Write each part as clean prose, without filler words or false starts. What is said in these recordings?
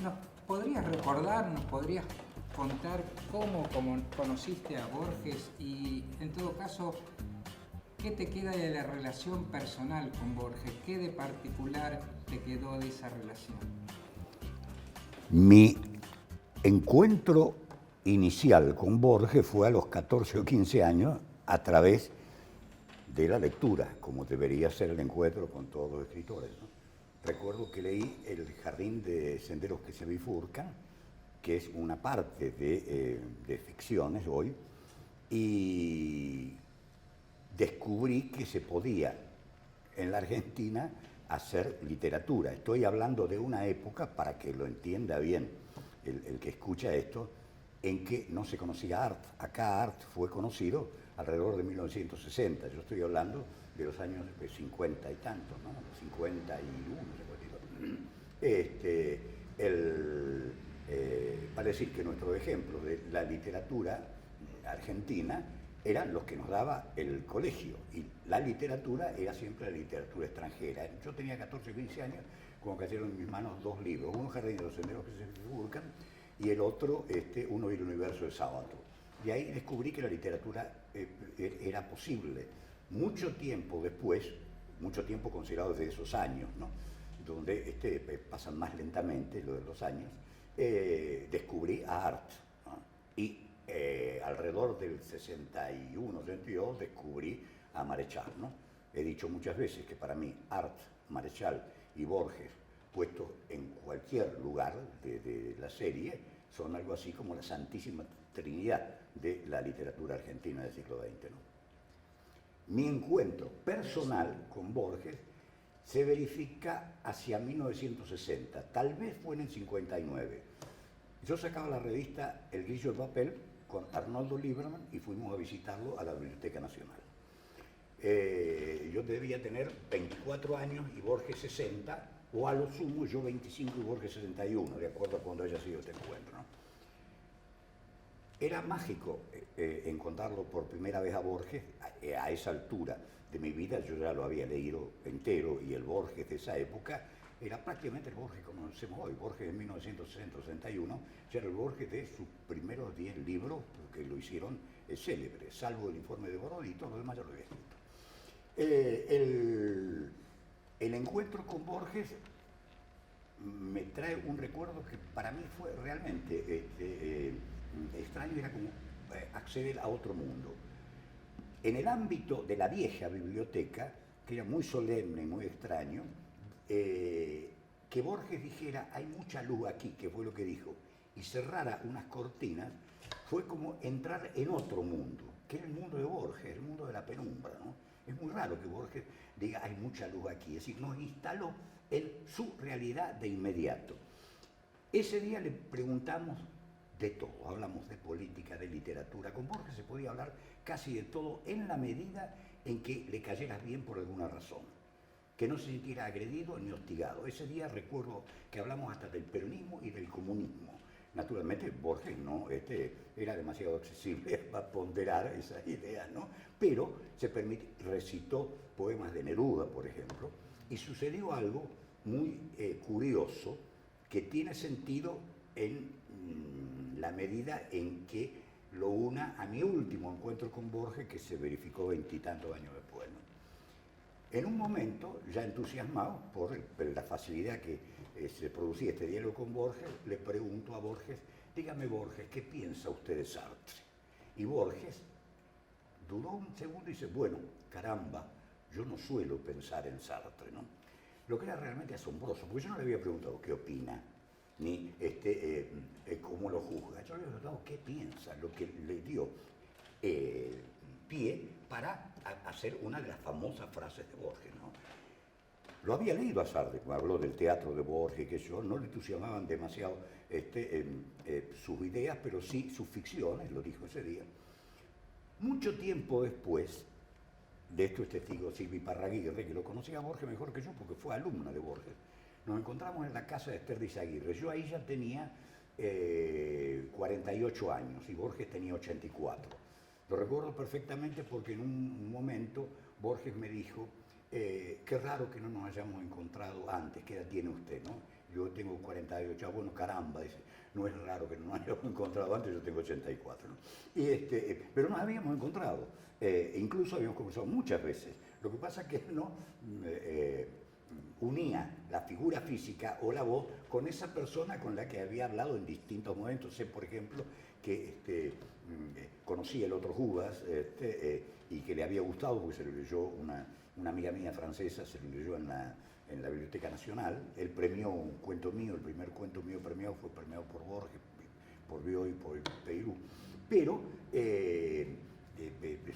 ¿Nos podrías recordar, nos podrías contar cómo conociste a Borges y, en todo caso, qué te queda de la relación personal con Borges? ¿Qué de particular te quedó de esa relación? Mi encuentro inicial con Borges fue a los 14 o 15 años a través de la lectura, como debería ser el encuentro con todos los escritores, ¿no? Recuerdo que leí El jardín de senderos que se bifurcan, que es una parte de ficciones hoy, y descubrí que se podía en la Argentina hacer literatura. Estoy hablando de una época, para que lo entienda bien el que escucha esto, en que no se conocía Art. Acá Art fue conocido alrededor de 1960. Yo estoy hablando de los años 50 y tantos, ¿no? 51, para decir que nuestros ejemplos de la literatura argentina eran los que nos daba el colegio, y la literatura era siempre la literatura extranjera. Yo tenía 14 o 15 años cuando cayeron en mis manos dos libros, uno Jardín de los senderos que se bifurcan y el otro Uno y el universo de Sábato. Y ahí descubrí que la literatura era posible. Mucho tiempo después, mucho tiempo considerado desde esos años, ¿no? Donde pasan más lentamente lo de los años, descubrí a Art, ¿no? Y alrededor del 61, 62, descubrí a Marechal, ¿no? He dicho muchas veces que para mí Art, Marechal y Borges, puestos en cualquier lugar de la serie, son algo así como la santísima trinidad de la literatura argentina del siglo XX, ¿no? Mi encuentro personal con Borges se verifica hacia 1960, tal vez fue en el 59. Yo sacaba la revista El Grillo de Papel con Arnoldo Lieberman y fuimos a visitarlo a la Biblioteca Nacional. Yo debía tener 24 años y Borges 60, o a lo sumo yo 25 y Borges 61, de acuerdo a cuando haya sido este encuentro, ¿no? Era mágico encontrarlo por primera vez a Borges a esa altura de mi vida. Yo ya lo había leído entero, y el Borges de esa época era prácticamente el Borges que conocemos hoy. Borges en 1960-61 ya era el Borges de sus primeros 10 libros, que lo hicieron célebres, salvo el informe de Borodi, y todo lo demás ya lo había escrito. El encuentro con Borges me trae un recuerdo que para mí fue realmente extraño. Era como acceder a otro mundo. En el ámbito de la vieja biblioteca, que era muy solemne y muy extraño, que Borges dijera hay mucha luz aquí, que fue lo que dijo, y cerrara unas cortinas, fue como entrar en otro mundo, que era el mundo de Borges, el mundo de la penumbra, ¿no? Es muy raro que Borges diga hay mucha luz aquí, es decir, nos instaló en su realidad de inmediato. Ese día le preguntamos de todo, hablamos de política, de literatura. Con Borges se podía hablar casi de todo, en la medida en que le cayeras bien por alguna razón, que no se sintiera agredido ni hostigado. Ese día recuerdo que hablamos hasta del peronismo y del comunismo. Naturalmente Borges no era demasiado accesible para ponderar esas ideas, ¿no? Pero recitó poemas de Neruda, por ejemplo, y sucedió algo muy curioso, que tiene sentido en la medida en que lo una a mi último encuentro con Borges, que se verificó 20 y tantos años después, ¿no? En un momento, ya entusiasmado por la facilidad que se producía este diálogo con Borges, le pregunto a Borges, dígame Borges, ¿qué piensa usted de Sartre? Y Borges duró un segundo y dice, bueno, caramba, yo no suelo pensar en Sartre, ¿no? Lo que era realmente asombroso, porque yo no le había preguntado qué opina, ni cómo lo juzga. Yo le había preguntado qué piensa, lo que le dio pie para hacer una de las famosas frases de Borges, ¿no? Lo había leído a Sartre, me habló del teatro de Borges, que yo no le entusiasmaban demasiado sus ideas, pero sí sus ficciones, lo dijo ese día. Mucho tiempo después, de esto es testigo Silvi Parraguirre, que lo conocía a Borges mejor que yo porque fue alumna de Borges. Nos encontramos en la casa de Esther de Izaguirre. Yo ahí ya tenía 48 años y Borges tenía 84. Lo recuerdo perfectamente porque en un momento Borges me dijo, qué raro que no nos hayamos encontrado antes, ¿qué edad tiene usted, no? yo tengo 48, bueno, caramba, dice, no es raro que no nos hayamos encontrado antes, yo tengo 84, ¿no? Pero nos habíamos encontrado, incluso habíamos conversado muchas veces. Lo que pasa es que no unía la figura física o la voz con esa persona con la que había hablado en distintos momentos. Sé, por ejemplo, que conocí el otro Judas y que le había gustado porque se lo leyó una amiga mía francesa, se lo leyó en la Biblioteca Nacional. Él premió un cuento mío, el primer cuento mío premiado fue premiado por Borges, por Bioy y por Peirú. Pero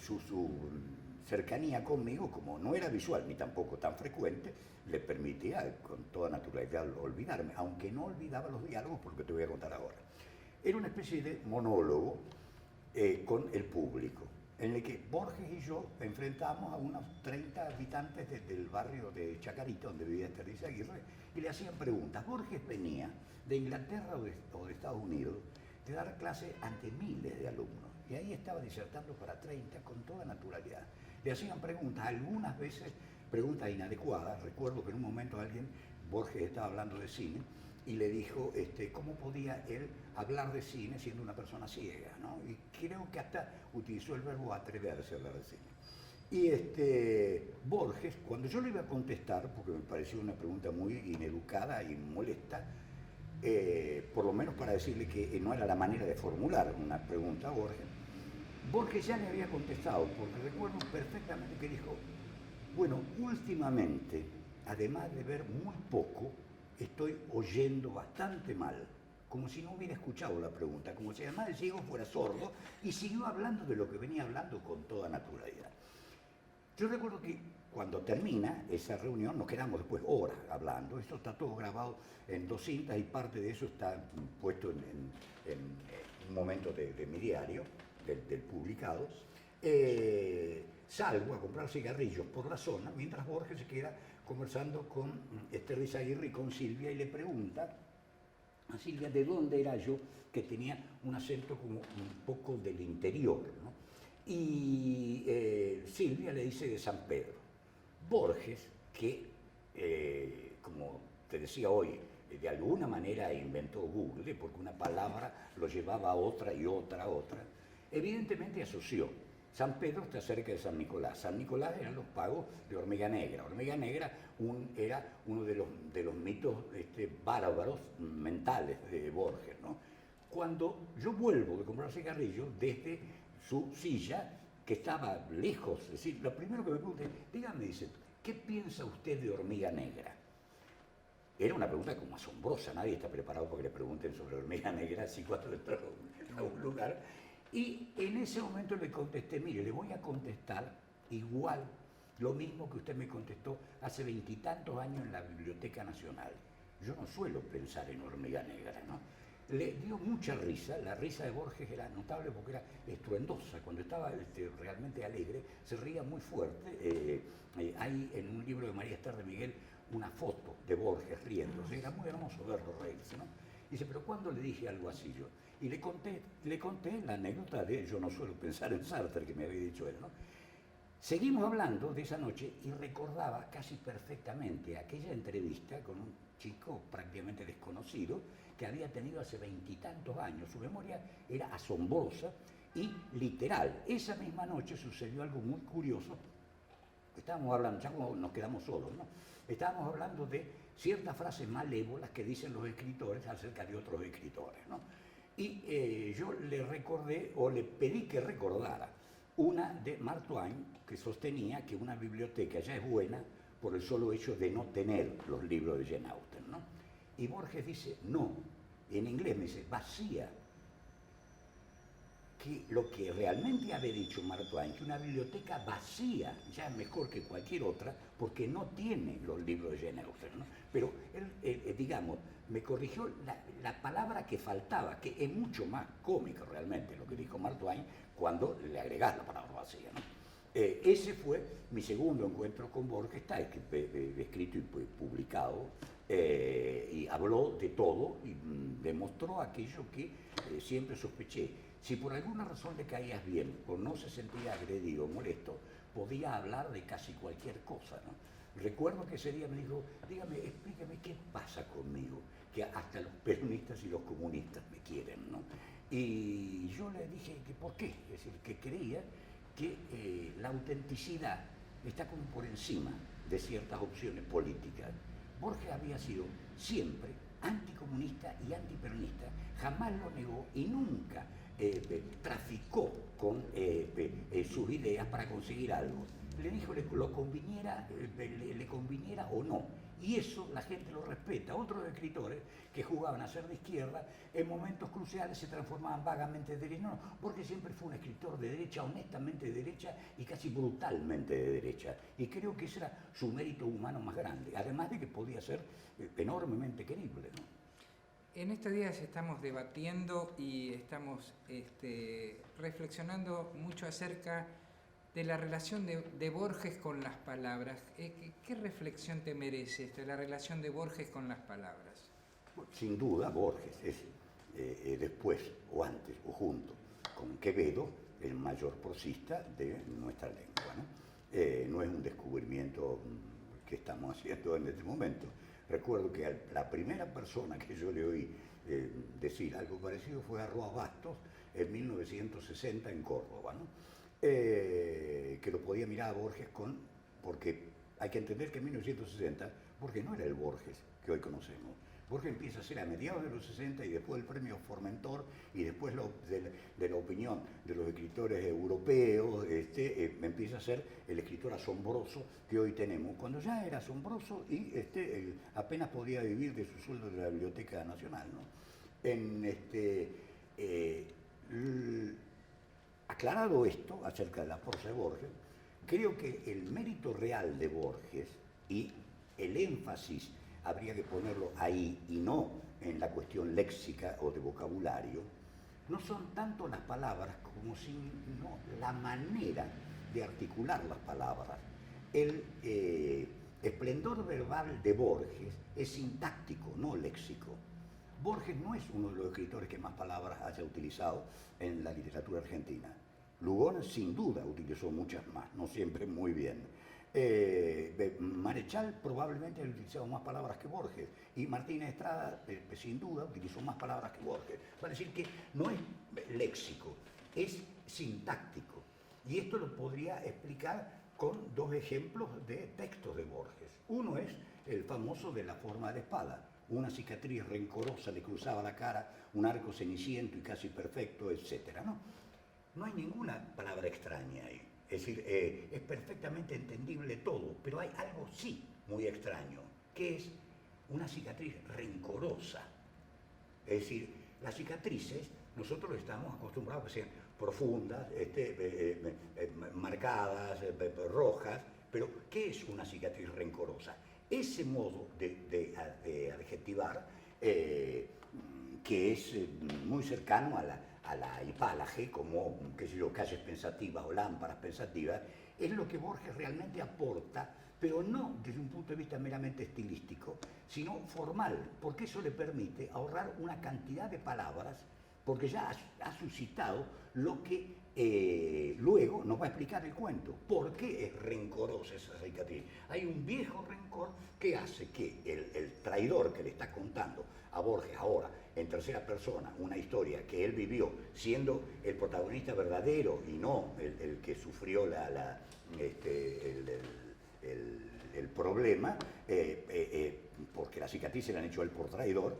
su cercanía conmigo, como no era visual ni tampoco tan frecuente, le permitía con toda naturalidad olvidarme, aunque no olvidaba los diálogos, por lo que te voy a contar ahora. Era una especie de monólogo con el público, en el que Borges y yo enfrentamos a unos 30 habitantes del barrio de Chacarita, donde vivía Esther Izaguirre, y le hacían preguntas. Borges venía de Inglaterra o de Estados Unidos de dar clases ante miles de alumnos, y ahí estaba disertando para 30 con toda naturalidad. Le hacían preguntas, algunas veces preguntas inadecuadas. Recuerdo que en un momento Borges estaba hablando de cine, y le dijo cómo podía él hablar de cine siendo una persona ciega, ¿no? Y creo que hasta utilizó el verbo atreverse a hablar de cine. Y Borges, cuando yo le iba a contestar, porque me pareció una pregunta muy ineducada y molesta, por lo menos para decirle que no era la manera de formular una pregunta a Borges ya le había contestado, porque recuerdo perfectamente que dijo, bueno, últimamente, además de ver muy poco, estoy oyendo bastante mal, como si no hubiera escuchado la pregunta, como si además el ciego fuera sordo, y siguió hablando de lo que venía hablando con toda naturalidad. Yo recuerdo que cuando termina esa reunión, nos quedamos después horas hablando. Esto está todo grabado en 2 cintas y parte de eso está puesto en un momento de mi diario, del publicado. Salgo a comprar cigarrillos por la zona, mientras Borges se queda conversando con Esther Izaguirre y con Silvia, y le pregunta a Silvia de dónde era yo, que tenía un acento como un poco del interior, ¿no? Y Silvia le dice de San Pedro. Borges, que como te decía hoy, de alguna manera inventó Google, porque una palabra lo llevaba a otra y otra a otra, evidentemente asoció. San Pedro está cerca de San Nicolás. San Nicolás eran los pagos de Hormiga Negra. Hormiga Negra era uno de los mitos bárbaros mentales de Borges, ¿no? Cuando yo vuelvo de comprar cigarrillos desde su silla, que estaba lejos, es decir, lo primero que me pregunta es, dígame, dice, ¿qué piensa usted de Hormiga Negra? Era una pregunta como asombrosa, nadie está preparado para que le pregunten sobre Hormiga Negra así cuando entró a un lugar. Y en ese momento le contesté, mire, le voy a contestar igual lo mismo que usted me contestó hace 20 y tantos años en la Biblioteca Nacional. Yo no suelo pensar en Hormiga Negra, ¿no? Le dio mucha risa, la risa de Borges era notable porque era estruendosa. Cuando estaba realmente alegre, se reía muy fuerte. Hay en un libro de María Esther de Miguel una foto de Borges riéndose, era muy hermoso verlo reírse, ¿no? Dice, pero ¿cuándo le dije algo así yo? Y le conté la anécdota de yo no suelo pensar en Sartre, que me había dicho él, ¿no? Seguimos hablando de esa noche y recordaba casi perfectamente aquella entrevista con un chico prácticamente desconocido que había tenido hace 20 y tantos años. Su memoria era asombrosa y literal. Esa misma noche sucedió algo muy curioso. Estábamos hablando, ya como nos quedamos solos, ¿no? Estábamos hablando de ciertas frases malévolas que dicen los escritores acerca de otros escritores, ¿no? Y yo le recordé, o le pedí que recordara, una de Mark Twain, que sostenía que una biblioteca ya es buena por el solo hecho de no tener los libros de Jane Austen, ¿no? Y Borges dice, no, en inglés me dice, vacía. Que lo que realmente había dicho Mark Twain, que una biblioteca vacía ya es mejor que cualquier otra porque no tiene los libros de Jane Austen, ¿no? Pero él, digamos, me corrigió la palabra que faltaba, que es mucho más cómico realmente lo que dijo Mark Twain cuando le agregás la palabra vacía, ¿no? Ese fue mi segundo encuentro con Borges, está escrito y publicado, y habló de todo y demostró aquello que siempre sospeché. Si por alguna razón le caías bien o no se sentía agredido o molesto, podía hablar de casi cualquier cosa, ¿no? Recuerdo que ese día me dijo, dígame, explíqueme qué pasa conmigo, que hasta los peronistas y los comunistas me quieren, ¿no? Y yo le dije que por qué, es decir, que creía que la autenticidad está como por encima de ciertas opciones políticas. Borges había sido siempre anticomunista y antiperonista, jamás lo negó y nunca traficó con sus ideas para conseguir algo. Le dijo le conviniera o no. Y eso la gente lo respeta. Otros escritores que jugaban a ser de izquierda, en momentos cruciales se transformaban vagamente de derecha. No, porque siempre fue un escritor de derecha, honestamente de derecha y casi brutalmente de derecha. Y creo que ese era su mérito humano más grande, además de que podía ser enormemente querible, ¿no? En estos días estamos debatiendo y estamos reflexionando mucho acerca de la relación de Borges con las palabras. ¿Qué reflexión te merece la relación de Borges con las palabras? Sin duda, Borges es después, o antes, o junto con Quevedo, el mayor prosista de nuestra lengua, ¿no? No es un descubrimiento que estamos haciendo en este momento. Recuerdo que la primera persona que yo le oí decir algo parecido fue a Roa Bastos en 1960 en Córdoba, ¿no? Que lo podía mirar a Borges porque hay que entender que en 1960 Borges no era el Borges que hoy conocemos. Borges empieza a ser a mediados de los 60 y después del premio Formentor y después de la opinión de los escritores europeos, empieza a ser el escritor asombroso que hoy tenemos, cuando ya era asombroso y apenas podía vivir de su sueldo de la Biblioteca Nacional, ¿no? Aclarado esto acerca de la prosa de Borges, creo que el mérito real de Borges y el énfasis habría que ponerlo ahí y no en la cuestión léxica o de vocabulario, no son tanto las palabras como sino la manera de articular las palabras. El esplendor verbal de Borges es sintáctico, no léxico. Borges no es uno de los escritores que más palabras haya utilizado en la literatura argentina. Lugones sin duda utilizó muchas más, no siempre muy bien. Marechal probablemente ha utilizado más palabras que Borges y Martínez Estrada sin duda utilizó más palabras que Borges. Va a decir que no es léxico, es sintáctico. Y esto lo podría explicar con dos ejemplos de textos de Borges. Uno es el famoso de la forma de espada. Una cicatriz rencorosa le cruzaba la cara, un arco ceniciento y casi perfecto, etc., ¿no? No hay ninguna palabra extraña ahí. Es decir, es perfectamente entendible todo, pero hay algo sí muy extraño, que es una cicatriz rencorosa. Es decir, las cicatrices, nosotros estamos acostumbrados a que sean profundas, marcadas, rojas, pero ¿qué es una cicatriz rencorosa? Ese modo de adjetivar, que es muy cercano a la hipálaje, como, qué sé yo, calles pensativas o lámparas pensativas, es lo que Borges realmente aporta, pero no desde un punto de vista meramente estilístico, sino formal, porque eso le permite ahorrar una cantidad de palabras, porque ya ha suscitado lo que luego nos va a explicar el cuento. ¿Por qué es rencorosa esa cicatriz? Hay un viejo rencor que hace que el traidor que le está contando a Borges ahora, en tercera persona, una historia que él vivió siendo el protagonista verdadero y no el que sufrió el problema, porque la cicatriz se la han hecho a él por traidor,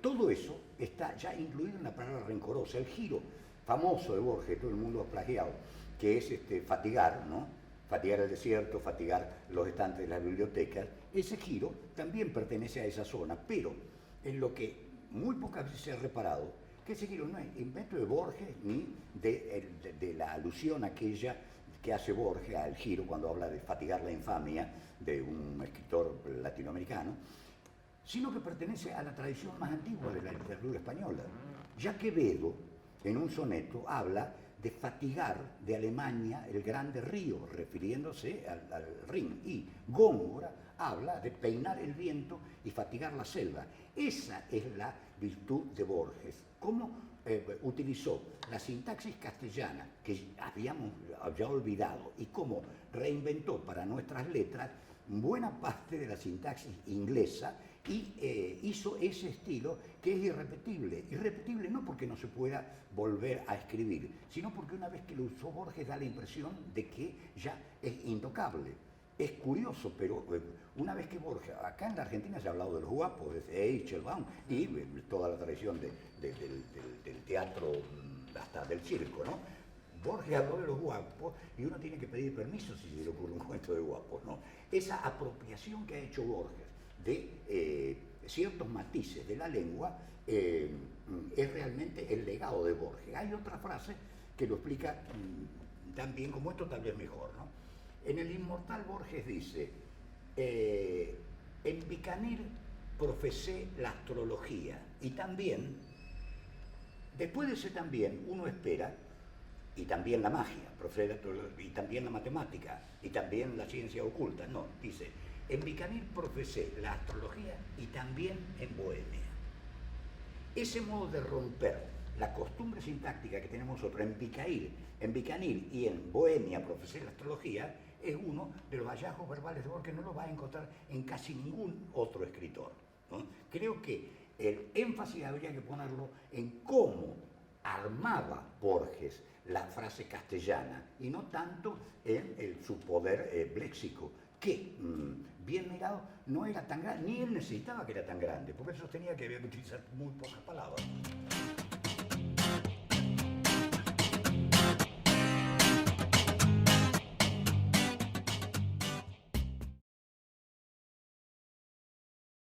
todo eso está ya incluido en la palabra rencorosa. El giro famoso de Borges, todo el mundo ha plagiado, que es fatigar, ¿no? Fatigar el desierto, fatigar los estantes de las bibliotecas. Ese giro también pertenece a esa zona, pero en lo que muy pocas veces se ha reparado, que ese giro no es invento de Borges ni de la alusión aquella que hace Borges al giro cuando habla de fatigar la infamia de un escritor latinoamericano, sino que pertenece a la tradición más antigua de la literatura española. Ya Quevedo, en un soneto, habla de fatigar de Alemania el grande río, refiriéndose al Rin, y Góngora habla de peinar el viento y fatigar la selva. Esa es la virtud de Borges. ¿Cómo utilizó la sintaxis castellana, que habíamos ya olvidado, y cómo reinventó para nuestras letras buena parte de la sintaxis inglesa y hizo ese estilo que es irrepetible. Irrepetible no porque no se pueda volver a escribir, sino porque una vez que lo usó Borges da la impresión de que ya es intocable. Es curioso, pero una vez que Borges, acá en la Argentina se ha hablado de los guapos, de Eichelbaum y toda la tradición del teatro, hasta del circo, ¿no? Borges habló de los guapos y uno tiene que pedir permiso si se le ocurre un cuento de guapos, ¿no? Esa apropiación que ha hecho Borges de ciertos matices de la lengua es realmente el legado de Borges. Hay otra frase que lo explica tan bien como esto, tal vez mejor, ¿no? En El Inmortal Borges dice, en Bicanir profesé la astrología y también, después de ese también, uno espera, y también la magia, y también la matemática, y también la ciencia oculta. No, dice, en Bicanir profesé la astrología y también en Bohemia. Ese modo de romper la costumbre sintáctica que tenemos nosotros en Bicanir y en Bohemia profesé la astrología, es uno de los hallazgos verbales de Borges que no lo va a encontrar en casi ningún otro escritor, ¿no? Creo que el énfasis habría que ponerlo en cómo armaba Borges la frase castellana y no tanto en su poder léxico, que, bien mirado, no era tan grande, ni él necesitaba que era tan grande, porque él sostenía que había que utilizar muy pocas palabras.